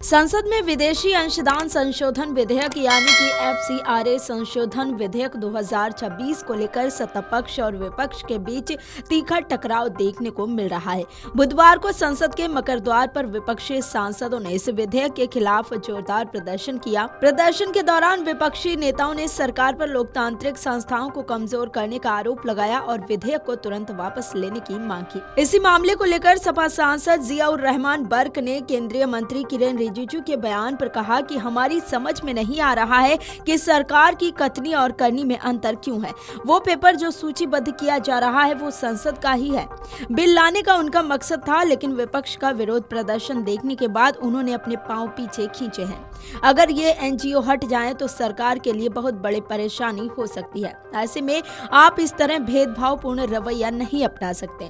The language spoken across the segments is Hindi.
संसद में विदेशी अंशदान संशोधन विधेयक यानी कि FCRA संशोधन विधेयक 2026 को लेकर सत्तापक्ष और विपक्ष के बीच तीखा टकराव देखने को मिल रहा है। बुधवार को संसद के मकर द्वार पर विपक्षी सांसदों ने इस विधेयक के खिलाफ जोरदार प्रदर्शन किया। प्रदर्शन के दौरान विपक्षी नेताओं ने सरकार पर लोकतांत्रिक संस्थाओं को कमजोर करने का आरोप लगाया और विधेयक को तुरंत वापस लेने की मांग की। इसी मामले को लेकर सपा सांसद जियाउर रहमान बर्क ने केंद्रीय मंत्री किरेन रिजिजू के बयान पर कहा कि हमारी समझ में नहीं आ रहा है कि सरकार की कथनी और करनी में अंतर क्यों है। वो पेपर जो सूचीबद्ध किया जा रहा है वो संसद का ही है। बिल लाने का उनका मकसद था, लेकिन विपक्ष का विरोध प्रदर्शन देखने के बाद उन्होंने अपने पांव पीछे खींचे हैं। अगर ये NGO हट जाएं तो सरकार के लिए बहुत बड़ी परेशानी हो सकती है। ऐसे में आप इस तरह भेदभावपूर्ण रवैया नहीं अपना सकते।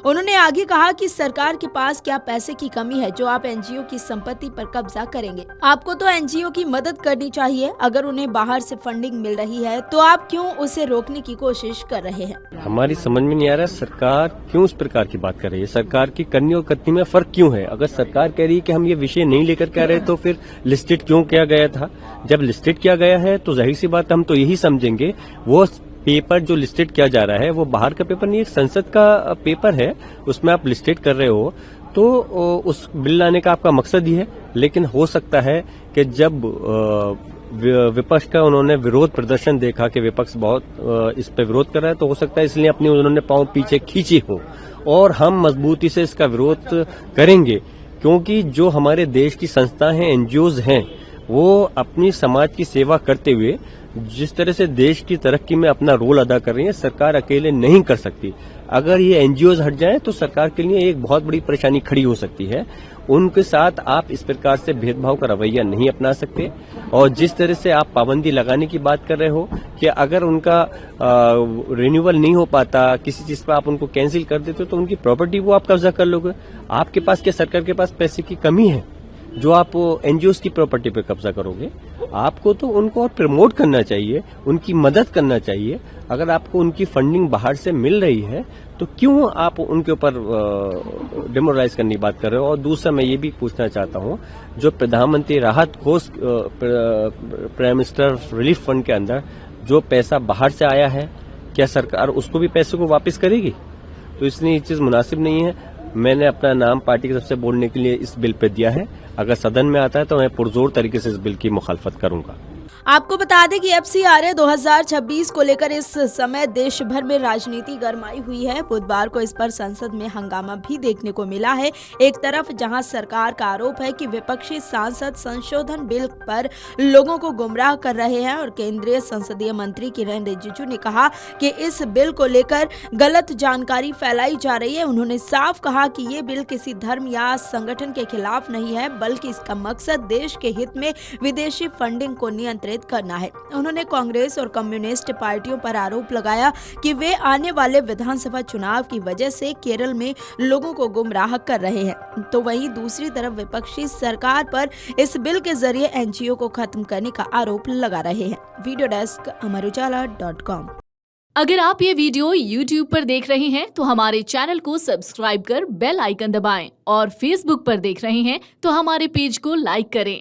उन्होंने आगे कहा कि सरकार के पास क्या पैसे की कमी है जो आप NGO की संपत्ति पर कब्जा करेंगे। आपको तो NGO की मदद करनी चाहिए। अगर उन्हें बाहर से फंडिंग मिल रही है तो आप क्यों उसे रोकने की कोशिश कर रहे हैं। हमारी समझ में नहीं आ रहा सरकार क्यों इस प्रकार की बात कर रही है। सरकार की करनी और कथनी में फर्क क्यों है। अगर सरकार कह रही है कि हम ये विषय नहीं लेकर के आ रहे तो फिर लिस्टेड क्यों किया गया था। जब लिस्टेड किया गया है तो जाहिर सी बात हम तो यही समझेंगे वो पेपर जो लिस्टेड किया जा रहा है वो बाहर का पेपर नहीं, एक संसद का पेपर है, उसमें आप लिस्टेड कर रहे हो तो उस बिल लाने का आपका मकसद ही है। लेकिन हो सकता है कि जब विपक्ष का उन्होंने विरोध प्रदर्शन देखा कि विपक्ष बहुत इस पे विरोध कर रहा है तो हो सकता है इसलिए अपनी उन्होंने पांव पीछे खींची हो और हम मजबूती से इसका विरोध करेंगे, क्योंकि जो हमारे देश की संस्थाएं हैं, NGOs हैं, वो अपनी समाज की सेवा करते हुए जिस तरह से देश की तरक्की में अपना रोल अदा कर रही है, सरकार अकेले नहीं कर सकती। अगर ये NGOs हट जाएं तो सरकार के लिए एक बहुत बड़ी परेशानी खड़ी हो सकती है। उनके साथ आप इस प्रकार से भेदभाव का रवैया नहीं अपना सकते। और जिस तरह से आप पाबंदी लगाने की बात कर रहे हो कि अगर उनका रिन्यूअल नहीं हो पाता, किसी चीज पर आप उनको कैंसिल कर देते हो तो उनकी प्रॉपर्टी वो आप कब्जा कर लोगे। आपके पास क्या सरकार के पास पैसे की कमी है जो आप NGOs की प्रॉपर्टी पे कब्जा करोगे। आपको तो उनको और प्रमोट करना चाहिए, उनकी मदद करना चाहिए। अगर आपको उनकी फंडिंग बाहर से मिल रही है तो क्यों आप उनके ऊपर डिमोरलाइज करने की बात कर रहे हो। और दूसरा मैं ये भी पूछना चाहता हूँ, जो प्रधानमंत्री राहत कोष प्राइम मिनिस्टर रिलीफ फंड के अंदर जो पैसा बाहर से आया है, क्या सरकार उसको भी पैसे को वापस करेगी। तो इसलिए ये चीज मुनासिब नहीं है। मैंने अपना नाम पार्टी की तरफ से बोलने के लिए इस बिल पे दिया है। अगर सदन में आता है तो मैं पुरजोर तरीके से इस बिल की मुखालफत करूंगा। आपको बता दें कि FCRA 2026 को लेकर इस समय देश भर में राजनीति गरमाई हुई है। बुधवार को इस पर संसद में हंगामा भी देखने को मिला है। एक तरफ जहां सरकार का आरोप है कि विपक्षी सांसद संशोधन बिल पर लोगों को गुमराह कर रहे हैं और केंद्रीय संसदीय मंत्री किरेन रिजिजू ने कहा कि इस बिल को लेकर गलत जानकारी फैलाई जा रही है। उन्होंने साफ कहा कि ये बिल किसी धर्म या संगठन के खिलाफ नहीं है, बल्कि इसका मकसद देश के हित में विदेशी फंडिंग को नियंत्रित करना है। उन्होंने कांग्रेस और कम्युनिस्ट पार्टियों पर आरोप लगाया कि वे आने वाले विधानसभा चुनाव की वजह से केरल में लोगों को गुमराह कर रहे हैं। तो वहीं दूसरी तरफ विपक्षी सरकार पर इस बिल के जरिए NGO को खत्म करने का आरोप लगा रहे हैं। Video desk Amar Ujala dot com. अगर आप ये वीडियो YouTube पर देख रहे हैं तो हमारे चैनल को सब्सक्राइब कर बेल आइकन दबाएं और Facebook पर देख रहे हैं तो हमारे पेज को लाइक करें।